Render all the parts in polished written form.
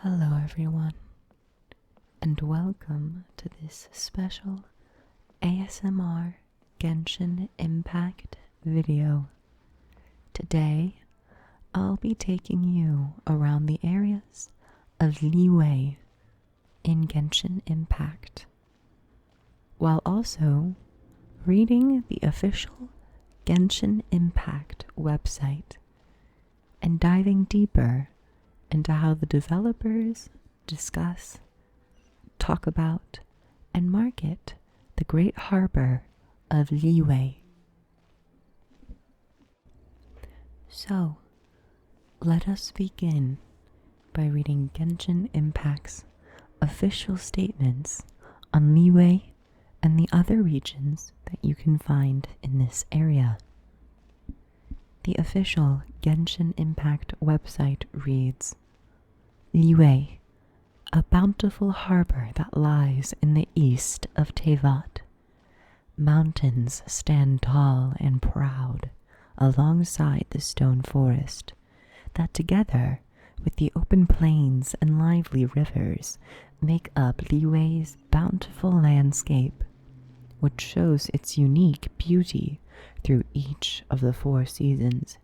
Hello everyone, and welcome to this special ASMR Genshin Impact video. Today, I'll be taking you around the areas of Liyue in Genshin Impact, while also reading the official Genshin Impact website and diving deeper into how the developers discuss, talk about, and market the great harbor of Liyue. So, let us begin by reading Genshin Impact's official statements on Liyue and the other regions that you can find in this area. The official Genshin Impact website reads, Liyue, a bountiful harbor that lies in the east of Teyvat. Mountains stand tall and proud alongside the stone forest that together with the open plains and lively rivers make up Liyue's bountiful landscape, which shows its unique beauty through each of the 4 seasons.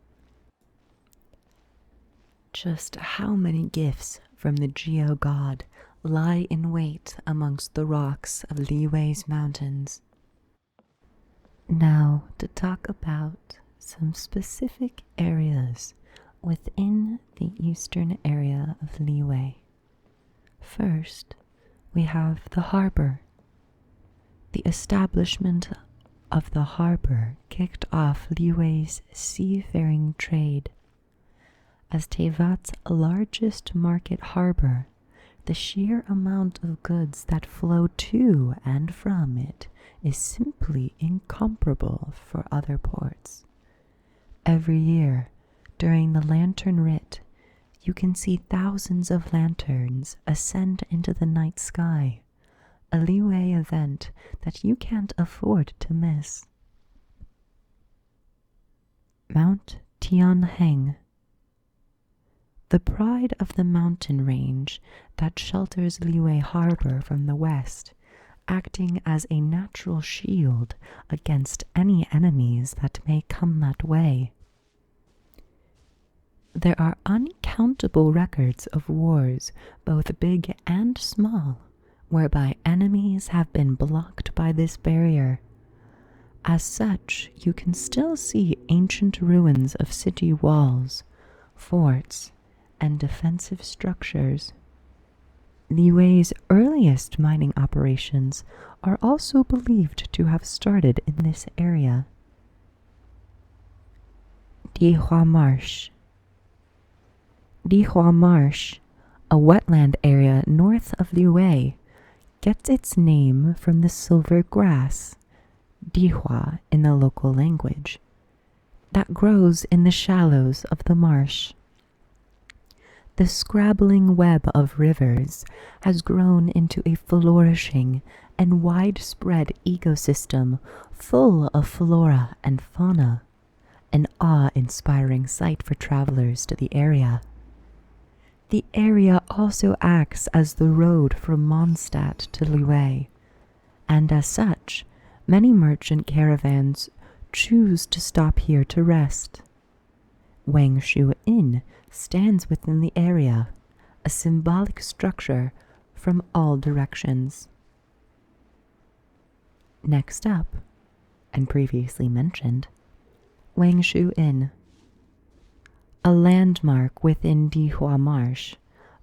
Just how many gifts from the Geo God lie in wait amongst the rocks of Liyue's mountains? Now to talk about some specific areas within the eastern area of Liyue. First, we have the harbor. The establishment of the harbor kicked off Liyue's seafaring trade. As Teyvat's largest market harbor, the sheer amount of goods that flow to and from it is simply incomparable for other ports. Every year, during the Lantern Writ, you can see thousands of lanterns ascend into the night sky, a Liyue event that you can't afford to miss. Mount Tianheng. The pride of the mountain range that shelters Liyue Harbor from the west, acting as a natural shield against any enemies that may come that way. There are uncountable records of wars, both big and small, whereby enemies have been blocked by this barrier. As such, you can still see ancient ruins of city walls, forts, and defensive structures. Liyue's earliest mining operations are also believed to have started in this area. Dihua Marsh. Dihua Marsh, a wetland area north of Liyue, gets its name from the silver grass, Dihua in the local language, that grows in the shallows of the marsh. The scrabbling web of rivers has grown into a flourishing and widespread ecosystem full of flora and fauna, an awe-inspiring sight for travelers to the area. The area also acts as the road from Mondstadt to Liyue, and as such, many merchant caravans choose to stop here to rest. Wangshu Inn stands within the area, a symbolic structure from all directions. Next up, and previously mentioned, Wangshu Inn, a landmark within Dihua Marsh,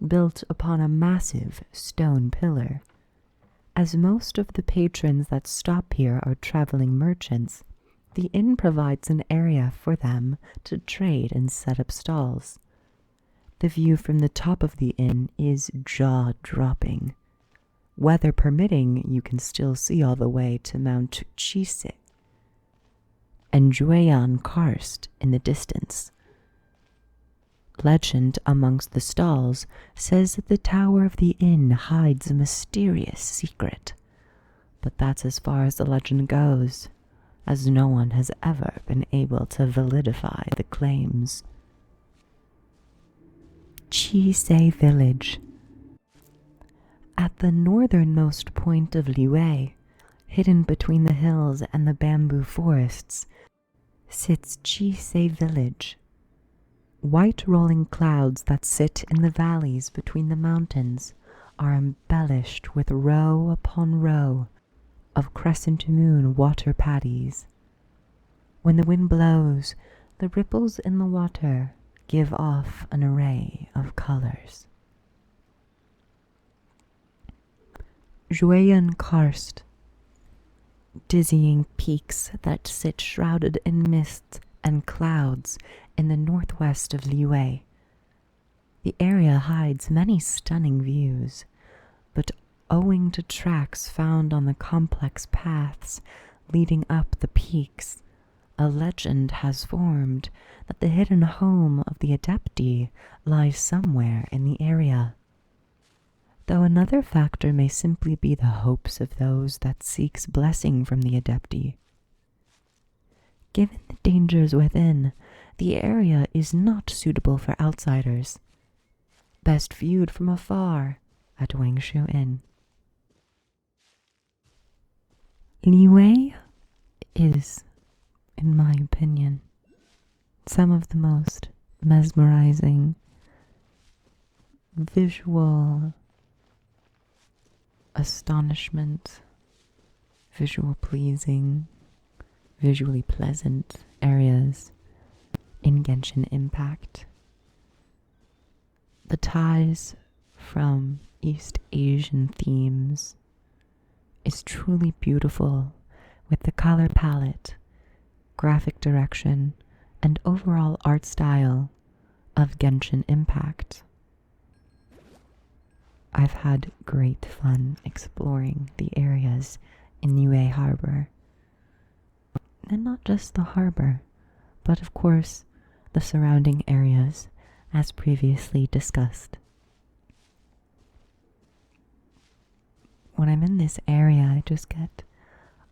built upon a massive stone pillar. As most of the patrons that stop here are traveling merchants, the inn provides an area for them to trade and set up stalls. The view from the top of the inn is jaw-dropping. Weather permitting, you can still see all the way to Mount Chise and Jueyan Karst in the distance. Legend amongst the stalls says that the tower of the inn hides a mysterious secret, but that's as far as the legend goes. as no one has ever been able to validify the claims. Chisei Village. At the northernmost point of Liyue, hidden between the hills and the bamboo forests, sits Chisei Village. White rolling clouds that sit in the valleys between the mountains are embellished with row upon row of crescent moon water paddies. When the wind blows, the ripples in the water give off an array of colors. Jueyan Karst. Dizzying peaks that sit shrouded in mist and clouds in the northwest of Liyue. The area hides many stunning views, but owing to tracks found on the complex paths leading up the peaks, a legend has formed that the hidden home of the Adepti lies somewhere in the area. Though another factor may simply be the hopes of those that seeks blessing from the Adepti. Given the dangers within, the area is not suitable for outsiders. Best viewed from afar at Wangshu Inn. Liyue is, in my opinion, some of the most mesmerizing visual astonishment, visual pleasing, visually pleasant areas in Genshin Impact. The ties from East Asian themes is truly beautiful, with the color palette, graphic direction, and overall art style of Genshin Impact. I've had great fun exploring the areas in Liyue Harbor. And not just the harbor, but of course the surrounding areas, as previously discussed. When I'm in this area, I just get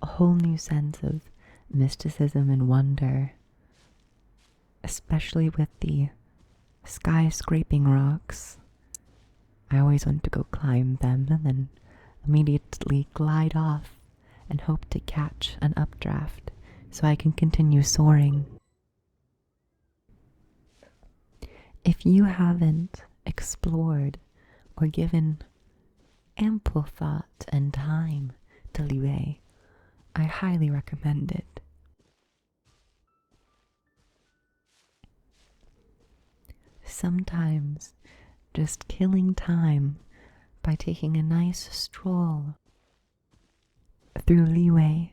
a whole new sense of mysticism and wonder, especially with the skyscraping rocks. I always want to go climb them and then immediately glide off and hope to catch an updraft so I can continue soaring. If you haven't explored or given ample thought and time to Liyue, I highly recommend it. Sometimes just killing time by taking a nice stroll through Liyue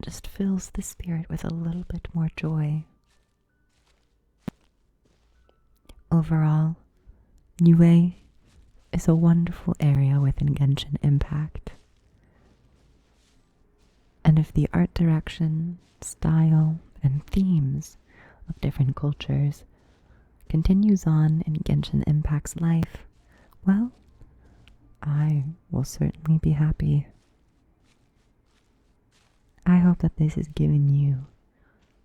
just fills the spirit with a little bit more joy. Overall, Liyue is a wonderful area within Genshin Impact. And if the art direction, style, and themes of different cultures continues on in Genshin Impact's life, well, I will certainly be happy. I hope that this has given you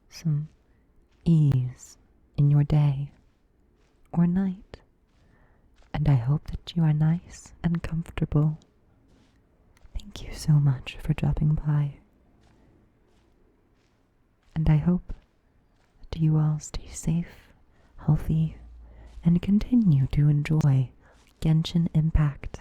some ease in your day or night, and I hope that you are nice and comfortable. Thank you so much for dropping by, and I hope that you all stay safe, healthy, and continue to enjoy Genshin Impact.